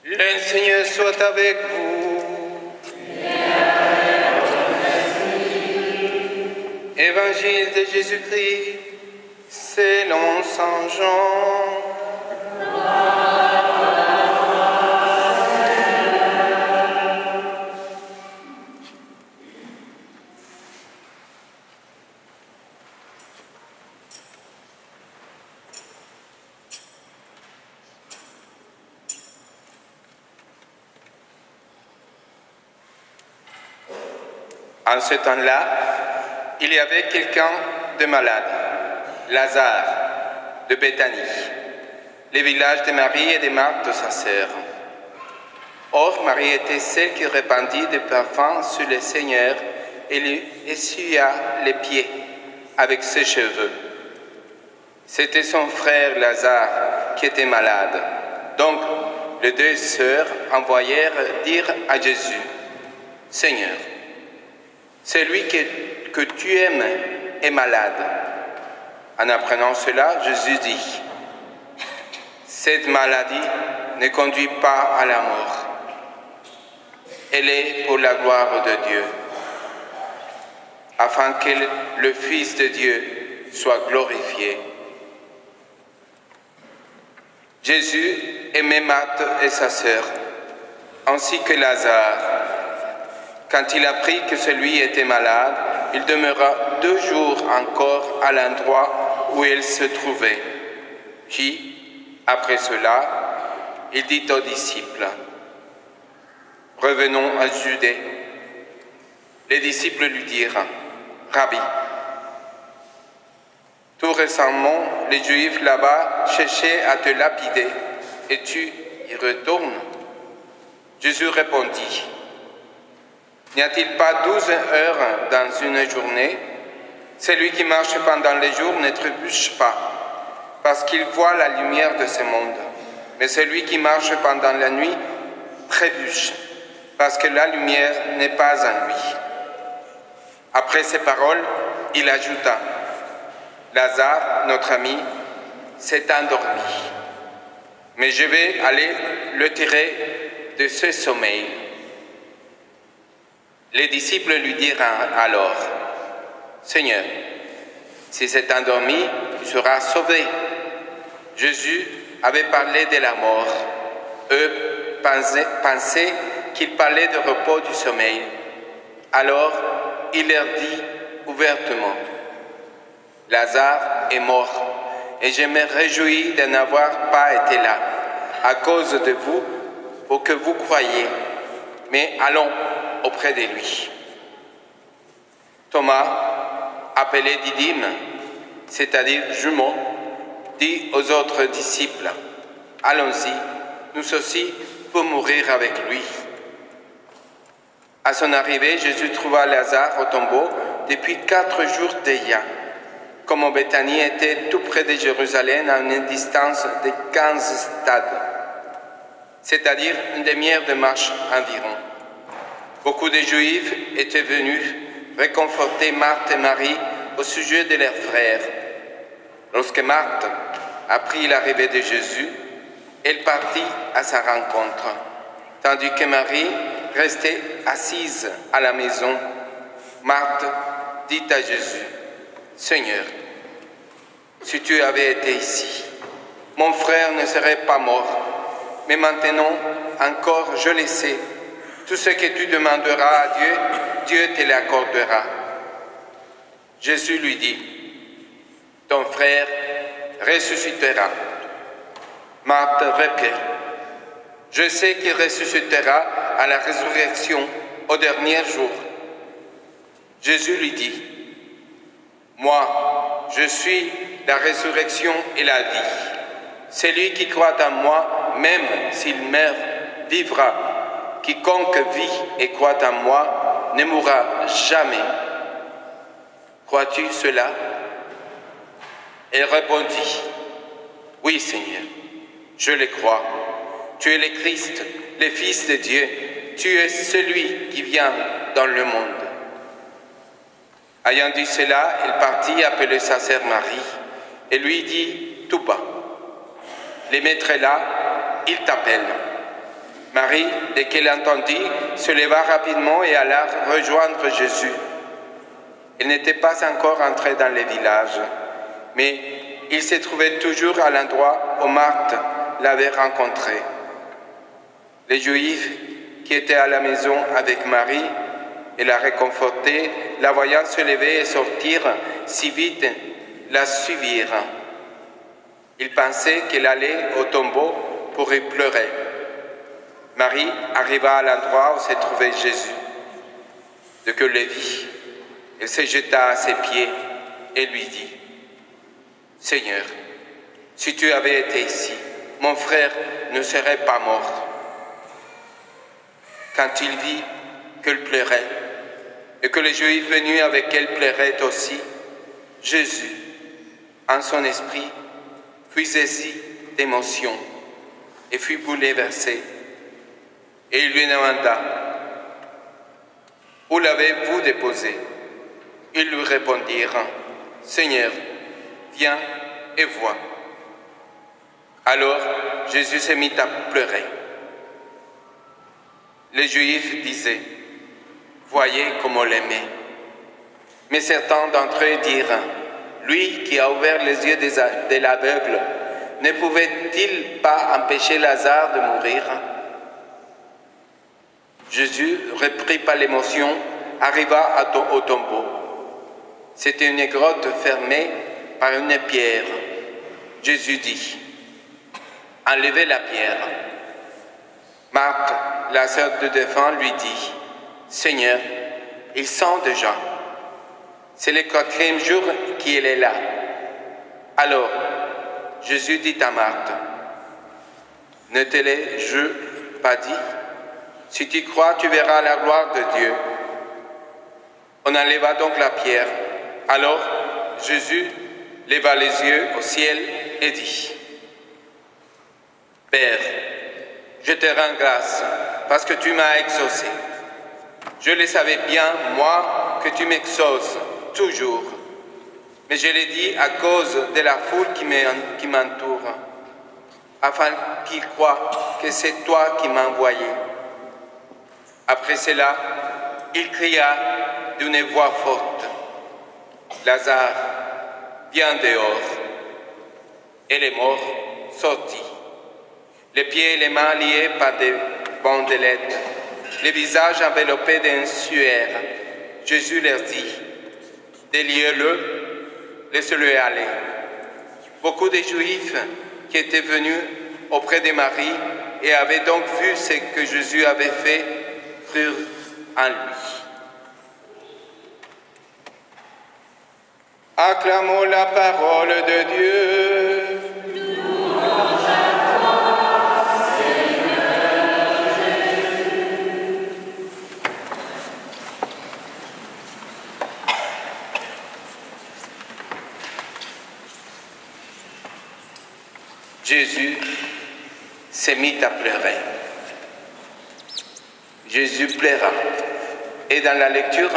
Le Seigneur soit avec vous. Évangile de Jésus-Christ selon saint Jean. En ce temps-là, il y avait quelqu'un de malade, Lazare, de Béthanie, le village de Marie et de Marthe, sa sœur. Or, Marie était celle qui répandit des parfums sur le Seigneur et lui essuya les pieds avec ses cheveux. C'était son frère Lazare qui était malade. Donc, les deux sœurs envoyèrent dire à Jésus, « Seigneur, celui que tu aimes est malade. » En apprenant cela, Jésus dit, « Cette maladie ne conduit pas à la mort. Elle est pour la gloire de Dieu, afin que le Fils de Dieu soit glorifié. » Jésus aimait Marthe et sa sœur, ainsi que Lazare. Quand il apprit que celui était malade, il demeura 2 jours encore à l'endroit où il se trouvait. Puis, après cela, il dit aux disciples, « Revenons à Judée. » Les disciples lui dirent, « Rabbi, tout récemment, les Juifs là-bas cherchaient à te lapider, et tu y retournes. » Jésus répondit, « N'y a-t-il pas 12 heures dans une journée? Celui qui marche pendant les jours ne trébuche pas, parce qu'il voit la lumière de ce monde. Mais celui qui marche pendant la nuit trébuche, parce que la lumière n'est pas en lui. » Après ces paroles, il ajouta, « Lazare, notre ami, s'est endormi, mais je vais aller le tirer de ce sommeil. » Les disciples lui dirent alors, « Seigneur, si c'est endormi, tu seras sauvé. » Jésus avait parlé de la mort. Eux pensaient qu'il parlait de repos du sommeil. Alors, il leur dit ouvertement, « Lazare est mort, et je me réjouis de n'avoir pas été là, à cause de vous, pour que vous croyiez. Mais allons auprès de lui. » Thomas, appelé Didyme, c'est-à-dire jumeau, dit aux autres disciples, « Allons-y, nous aussi, pour mourir avec lui. » À son arrivée, Jésus trouva Lazare au tombeau depuis 4 jours déjà. Comme Béthanie était tout près de Jérusalem, à une distance de 15 stades, c'est-à-dire une demi-heure de marche environ. Beaucoup de Juifs étaient venus réconforter Marthe et Marie au sujet de leurs frères. Lorsque Marthe apprit l'arrivée de Jésus, elle partit à sa rencontre, tandis que Marie restait assise à la maison. Marthe dit à Jésus, « Seigneur, si tu avais été ici, mon frère ne serait pas mort, mais maintenant encore je le sais. Tout ce que tu demanderas à Dieu, Dieu te l'accordera. » Jésus lui dit, « Ton frère ressuscitera. » Marthe reprit, « Je sais qu'il ressuscitera à la résurrection au dernier jour. » Jésus lui dit, « Moi, je suis la résurrection et la vie. Celui qui croit en moi, même s'il meurt, vivra. Quiconque vit et croit en moi ne mourra jamais. Crois-tu cela? » Elle répondit, « Oui, Seigneur, je le crois. Tu es le Christ, le Fils de Dieu. Tu es celui qui vient dans le monde. » Ayant dit cela, elle partit appeler sa sœur Marie et lui dit tout bas, « Le maître est là, il t'appelle. » Marie, dès qu'elle entendit, se leva rapidement et alla rejoindre Jésus. Elle n'était pas encore entrée dans le village, mais il se trouvait toujours à l'endroit où Marthe l'avait rencontré. Les Juifs qui étaient à la maison avec Marie et la réconfortaient, la voyant se lever et sortir si vite, la suivirent. Ils pensaient qu'elle allait au tombeau pour y pleurer. Marie arriva à l'endroit où se trouvait Jésus. Dès qu'elle le vit, elle se jeta à ses pieds et lui dit: « Seigneur, si tu avais été ici, mon frère ne serait pas mort. » Quand il vit qu'elle pleurait et que les Juifs venus avec elle pleuraient aussi, Jésus, en son esprit, fut saisi d'émotion et fut bouleversé. Et il lui demanda: « Où l'avez-vous déposé ?» Ils lui répondirent: « Seigneur, viens et vois. » Alors Jésus se mit à pleurer. Les Juifs disaient: « Voyez comment l'aimait. » Mais certains d'entre eux dirent: « Lui qui a ouvert les yeux de l'aveugle, ne pouvait-il pas empêcher Lazare de mourir ?» Jésus, repris par l'émotion, arriva au tombeau. C'était une grotte fermée par une pierre. Jésus dit: « Enlevez la pierre. » Marthe, la sœur de devant, lui dit: « Seigneur, il sent déjà. C'est le 4e jour qu'il est là. » Alors, Jésus dit à Marthe: « Ne te l'ai-je pas dit? Si tu crois, tu verras la gloire de Dieu. » On enleva donc la pierre. Alors, Jésus leva les yeux au ciel et dit: « Père, je te rends grâce parce que tu m'as exaucé. Je le savais bien, moi, que tu m'exauces toujours. Mais je l'ai dit à cause de la foule qui m'entoure, afin qu'ils croient que c'est toi qui m'as envoyé. » Après cela, il cria d'une voix forte: « Lazare, viens dehors. » Et le mort sortit, les pieds et les mains liés par des bandelettes, le visage enveloppé d'un suaire. Jésus leur dit: « Déliez-le, laissez-le aller. » Beaucoup de Juifs qui étaient venus auprès de Marie et avaient donc vu ce que Jésus avait fait crurent en lui. Acclamons la parole de Dieu. Jésus s'est mis à pleurer. Jésus pleura. Et dans la lecture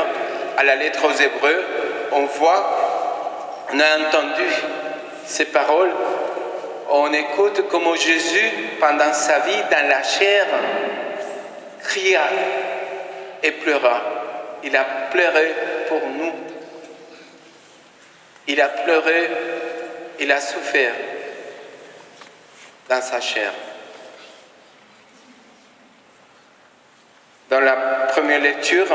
à la lettre aux Hébreux, on a entendu ces paroles, on écoute comment Jésus, pendant sa vie dans la chair, cria et pleura. Il a pleuré pour nous. Il a pleuré, il a souffert dans sa chair. Dans la première lecture,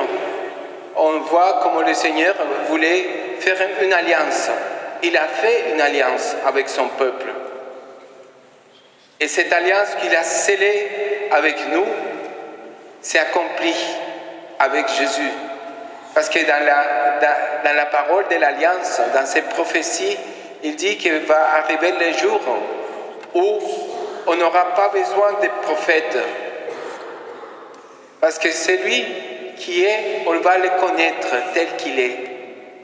on voit comment le Seigneur voulait faire une alliance. Il a fait une alliance avec son peuple. Et cette alliance qu'il a scellée avec nous s'est accomplie avec Jésus. Parce que dans la parole de l'alliance, dans ses prophéties, il dit qu'il va arriver le jour où on n'aura pas besoin de prophètes. Parce que celui qui est, on va le connaître tel qu'il est.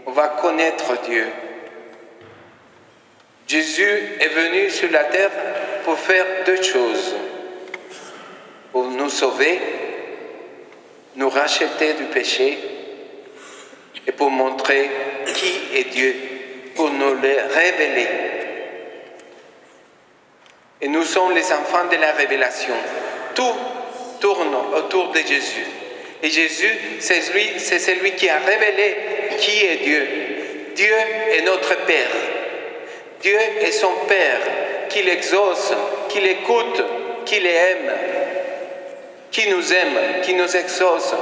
On va connaître Dieu. Jésus est venu sur la terre pour faire deux choses. Pour nous sauver, nous racheter du péché et pour montrer qui est Dieu, pour nous le révéler. Et nous sommes les enfants de la révélation. Tout tourne autour de Jésus. Et Jésus, c'est celui qui a révélé qui est Dieu. Dieu est notre Père. Dieu est son Père, qui l'exauce, qui l'écoute, qui l'aime, qui nous exauce,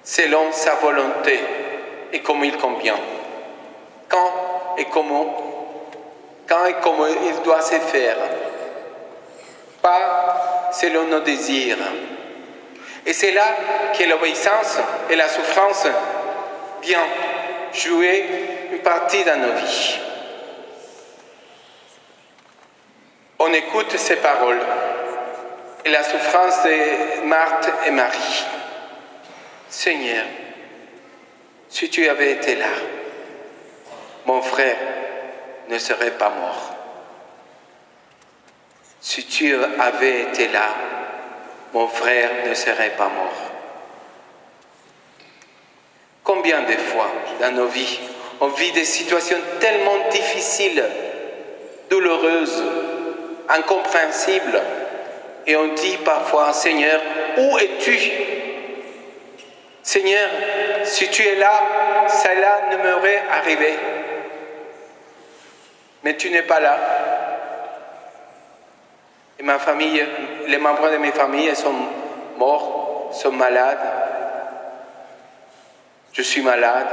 selon sa volonté et comme il convient. Quand et comment il doit se faire. Pas selon nos désirs. Et c'est là que l'obéissance et la souffrance viennent jouer une partie dans nos vies. On écoute ces paroles et la souffrance de Marthe et Marie. Seigneur, si tu avais été là, mon frère ne serait pas mort. Si tu avais été là, mon frère ne serait pas mort. Combien de fois dans nos vies, on vit des situations tellement difficiles, douloureuses, incompréhensibles, et on dit parfois, Seigneur, où es-tu? Seigneur, si tu es là, cela ne m'aurait arrivé. Mais tu n'es pas là. Et ma famille, les membres de mes familles sont morts, sont malades. Je suis malade.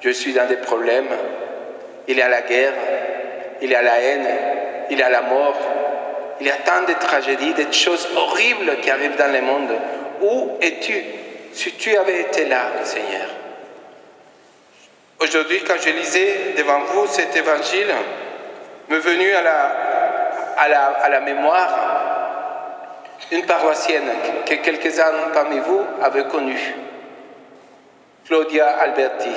Je suis dans des problèmes. Il y a la guerre, il y a la haine, il y a la mort. Il y a tant de tragédies, de choses horribles qui arrivent dans le monde. Où es-tu? Si tu avais été là, Seigneur. Aujourd'hui, quand je lisais devant vous cet évangile, m'est venu à la mémoire une paroissienne que quelques-uns parmi vous avaient connue, Claudia Alberti.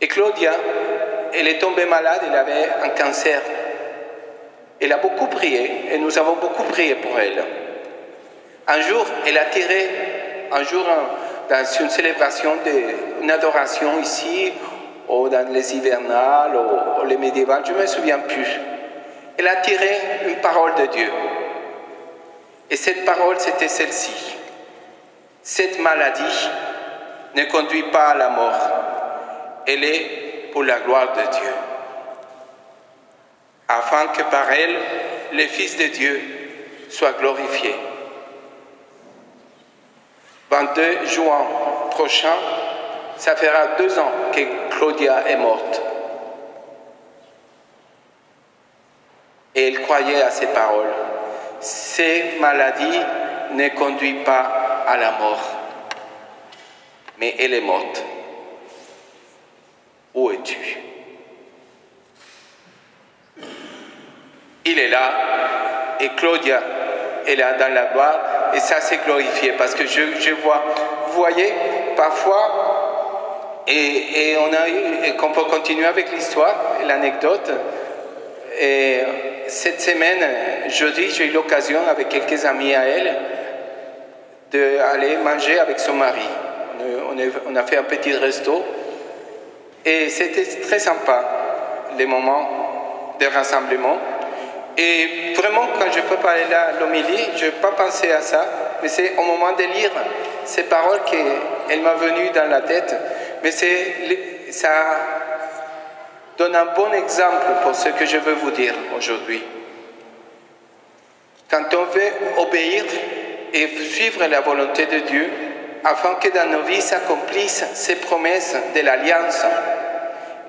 Et Claudia, elle est tombée malade, elle avait un cancer. Elle a beaucoup prié et nous avons beaucoup prié pour elle. Un jour, elle a tiré, dans une célébration, une adoration ici, ou dans les hivernales, ou les médiévales, je ne me souviens plus. Elle a tiré une parole de Dieu. Et cette parole, c'était celle-ci. Cette maladie ne conduit pas à la mort. Elle est pour la gloire de Dieu. Afin que par elle, le Fils de Dieu soit glorifié. 22 juin prochain, ça fera 2 ans que Claudia est morte. Et elle croyait à ces paroles. Ces maladies ne conduisent pas à la mort. Mais elle est morte. Où es-tu? Il est là, et Claudia est là dans la gloire, et ça s'est glorifié, parce que je vois, vous voyez, parfois, et qu'on peut continuer avec l'histoire et l'anecdote, et cette semaine, jeudi, j'ai eu l'occasion, avec quelques amis à elle, d'aller manger avec son mari. On a fait un petit resto, et c'était très sympa, les moments de rassemblement. Et vraiment, quand je préparais l'homélie, je n'ai pas pensé à ça, mais c'est au moment de lire ces paroles qu'elle m'a venues dans la tête. Mais ça donne un bon exemple pour ce que je veux vous dire aujourd'hui. Quand on veut obéir et suivre la volonté de Dieu, afin que dans nos vies s'accomplissent ces promesses de l'Alliance,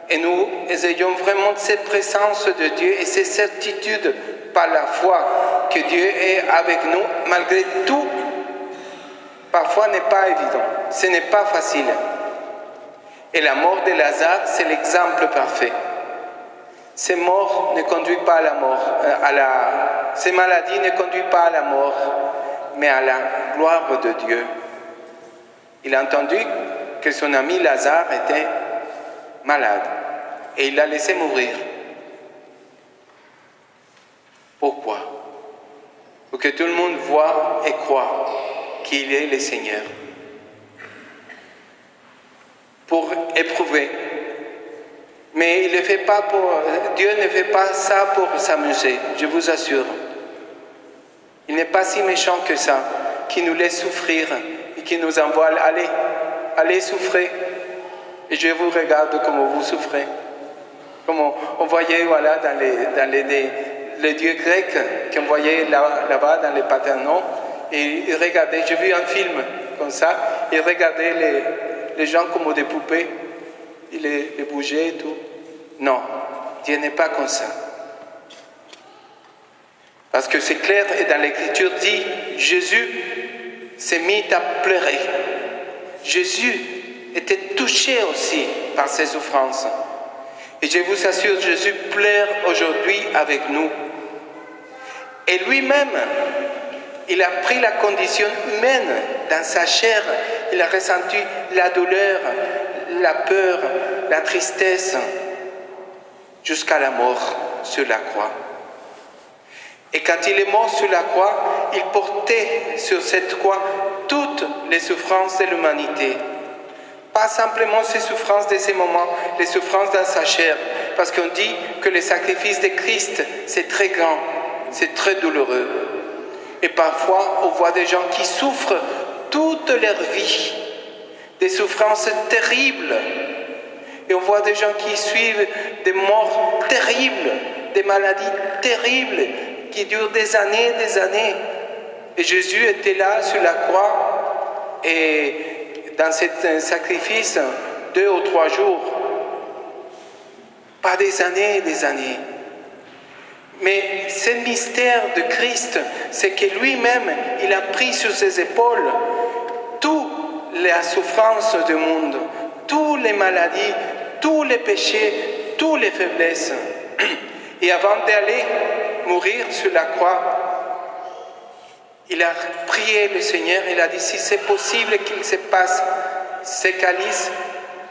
et nous ayons vraiment cette présence de Dieu et cette certitude par la foi que Dieu est avec nous, malgré tout, parfois n'est pas évident, ce n'est pas facile. Et la mort de Lazare, c'est l'exemple parfait. Ces morts ne conduisent pas à la mort, ces maladies ne conduisent pas à la mort, mais à la gloire de Dieu. Il a entendu que son ami Lazare était malade et il l'a laissé mourir. Pourquoi? Pour que tout le monde voie et croie qu'il est le Seigneur. Pour éprouver. Mais Dieu ne fait pas ça pour s'amuser, je vous assure. Il n'est pas si méchant que ça, qui nous laisse souffrir et qui nous envoie allez souffrir. Et je vous regarde comment vous souffrez. Comme on voyait voilà, dans les dieux grecs qu'on voyait là-bas dans les Parthenon. Et ils regardaient, j'ai vu un film comme ça, ils regardaient les gens comme des poupées. Ils les bougeaient et tout. Non, Dieu n'est pas comme ça. Parce que c'est clair, et dans l'Écriture dit, Jésus s'est mis à pleurer. Jésus était touché aussi par ses souffrances. Et je vous assure, Jésus pleure aujourd'hui avec nous. Et lui-même, il a pris la condition humaine dans sa chair. Il a ressenti la douleur, la peur, la tristesse, jusqu'à la mort sur la croix. Et quand il est mort sur la croix, il portait sur cette croix toutes les souffrances de l'humanité. Pas simplement ces souffrances de ces moments, les souffrances dans sa chair. Parce qu'on dit que le sacrifice de Christ, c'est très grand, c'est très douloureux. Et parfois, on voit des gens qui souffrent toute leur vie, des souffrances terribles. Et on voit des gens qui suivent des morts terribles, des maladies terribles, qui durent des années. Et Jésus était là sur la croix, et dans ce sacrifice, 2 ou 3 jours, pas des années. Mais ce mystère de Christ, c'est que lui-même, il a pris sur ses épaules toute la souffrance du monde, toutes les maladies, tous les péchés, toutes les faiblesses. Et avant d'aller mourir sur la croix, il a prié le Seigneur, il a dit, si c'est possible qu'il se passe ce calice,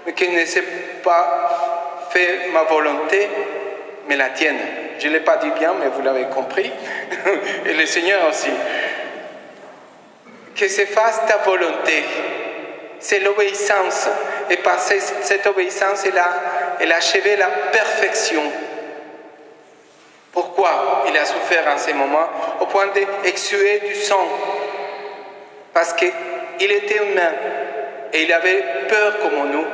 mais qu'il ne s'est pas fait ma volonté, mais la tienne. Je ne l'ai pas dit bien, mais vous l'avez compris. Et le Seigneur aussi. Que se fasse ta volonté. C'est l'obéissance. Et par cette obéissance, elle a achevé la perfection. Pourquoi il a souffert en ces moments au point d'exsuer du sang? Parce qu'il était humain et il avait peur comme nous.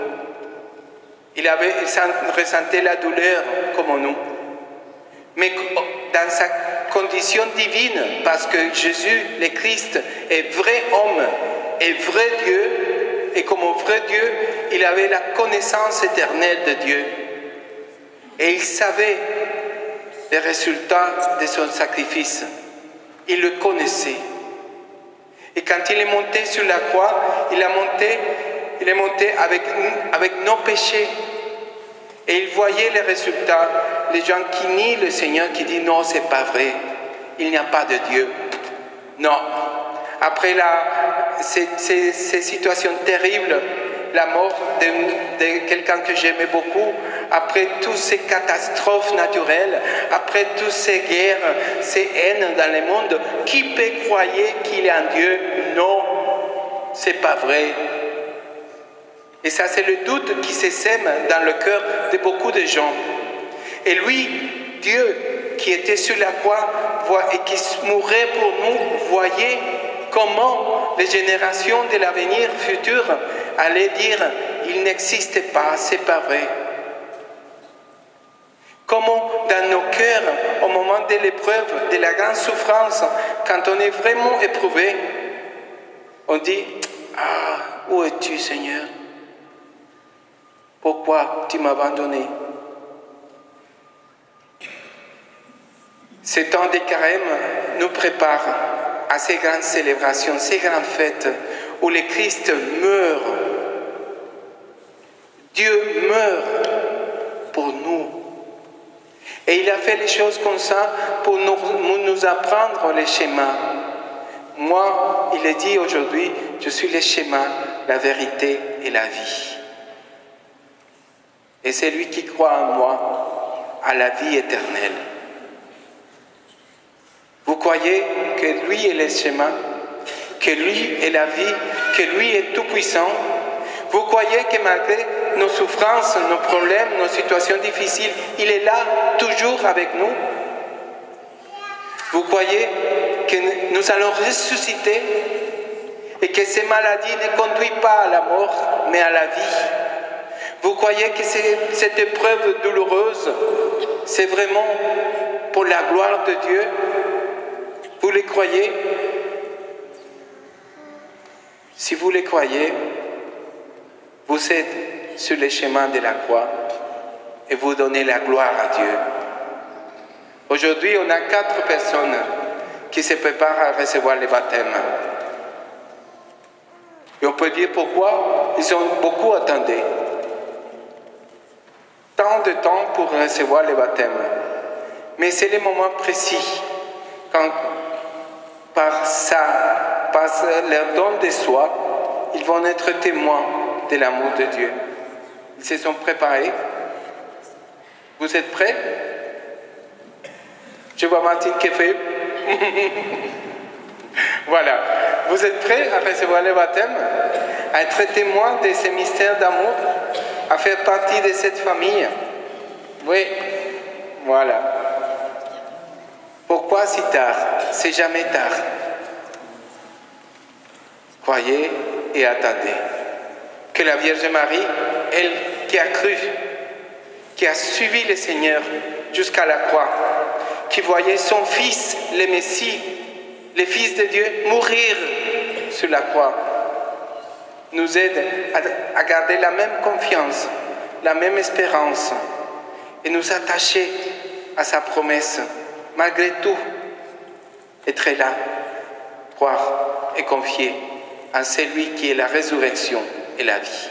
Il ressentait la douleur comme nous. Mais dans sa condition divine, parce que Jésus, le Christ, est vrai homme et vrai Dieu, et comme vrai Dieu, il avait la connaissance éternelle de Dieu. Et il savait les résultats de son sacrifice. Il le connaissait. Et quand il est monté sur la croix, il est monté avec nos péchés. Et il voyait les résultats. Les gens qui nient le Seigneur, qui disent non, c'est pas vrai. Il n'y a pas de Dieu. Non. Après ces situations terribles, la mort de quelqu'un que j'aimais beaucoup, après toutes ces catastrophes naturelles, après toutes ces guerres, ces haines dans le monde, qui peut croire qu'il y a un Dieu? Non, c'est pas vrai. Et ça, c'est le doute qui se sème dans le cœur de beaucoup de gens. Et lui, Dieu, qui était sur la croix et qui mourait pour nous, voyait comment les générations de l'avenir futur allaient dire « il n'existe pas, c'est pas vrai ». Comment dans nos cœurs, au moment de l'épreuve, de la grande souffrance, quand on est vraiment éprouvé, on dit « ah, où es-tu Seigneur? Pourquoi tu m'as abandonné ?» Ce temps de carême nous prépare à ces grandes célébrations, ces grandes fêtes où le Christ meurt. Dieu meurt pour nous. Et il a fait les choses comme ça pour nous apprendre les schémas. Moi, il est dit aujourd'hui, je suis le schéma, la vérité et la vie. Et c'est lui qui croit en moi, à la vie éternelle. Vous croyez que lui est le chemin, que lui est la vie, que lui est tout-puissant? Vous croyez que malgré nos souffrances, nos problèmes, nos situations difficiles, il est là, toujours avec nous? Vous croyez que nous allons ressusciter et que ces maladies ne conduisent pas à la mort, mais à la vie? Vous croyez que cette épreuve douloureuse, c'est vraiment pour la gloire de Dieu? Vous le croyez? Si vous le croyez, vous êtes sur le chemin de la croix et vous donnez la gloire à Dieu. Aujourd'hui, on a 4 personnes qui se préparent à recevoir le baptême. Et on peut dire pourquoi ils ont beaucoup attendu. Tant de temps pour recevoir le baptême. Mais c'est le moment précis, quand par leur don de soi, ils vont être témoins de l'amour de Dieu. Ils se sont préparés. Vous êtes prêts? Je vois Martine qui fait. Voilà. Vous êtes prêts à recevoir le baptême, à être témoins de ces mystères d'amour, à faire partie de cette famille? Oui. Voilà. Pourquoi si tard? C'est jamais tard. Croyez et attendez. Que la Vierge Marie, elle qui a cru, qui a suivi le Seigneur jusqu'à la croix, qui voyait son Fils, le Messie, le Fils de Dieu, mourir sur la croix, nous aide à garder la même confiance, la même espérance et nous attacher à sa promesse, malgré tout, être là, croire et confier en celui qui est la résurrection et la vie.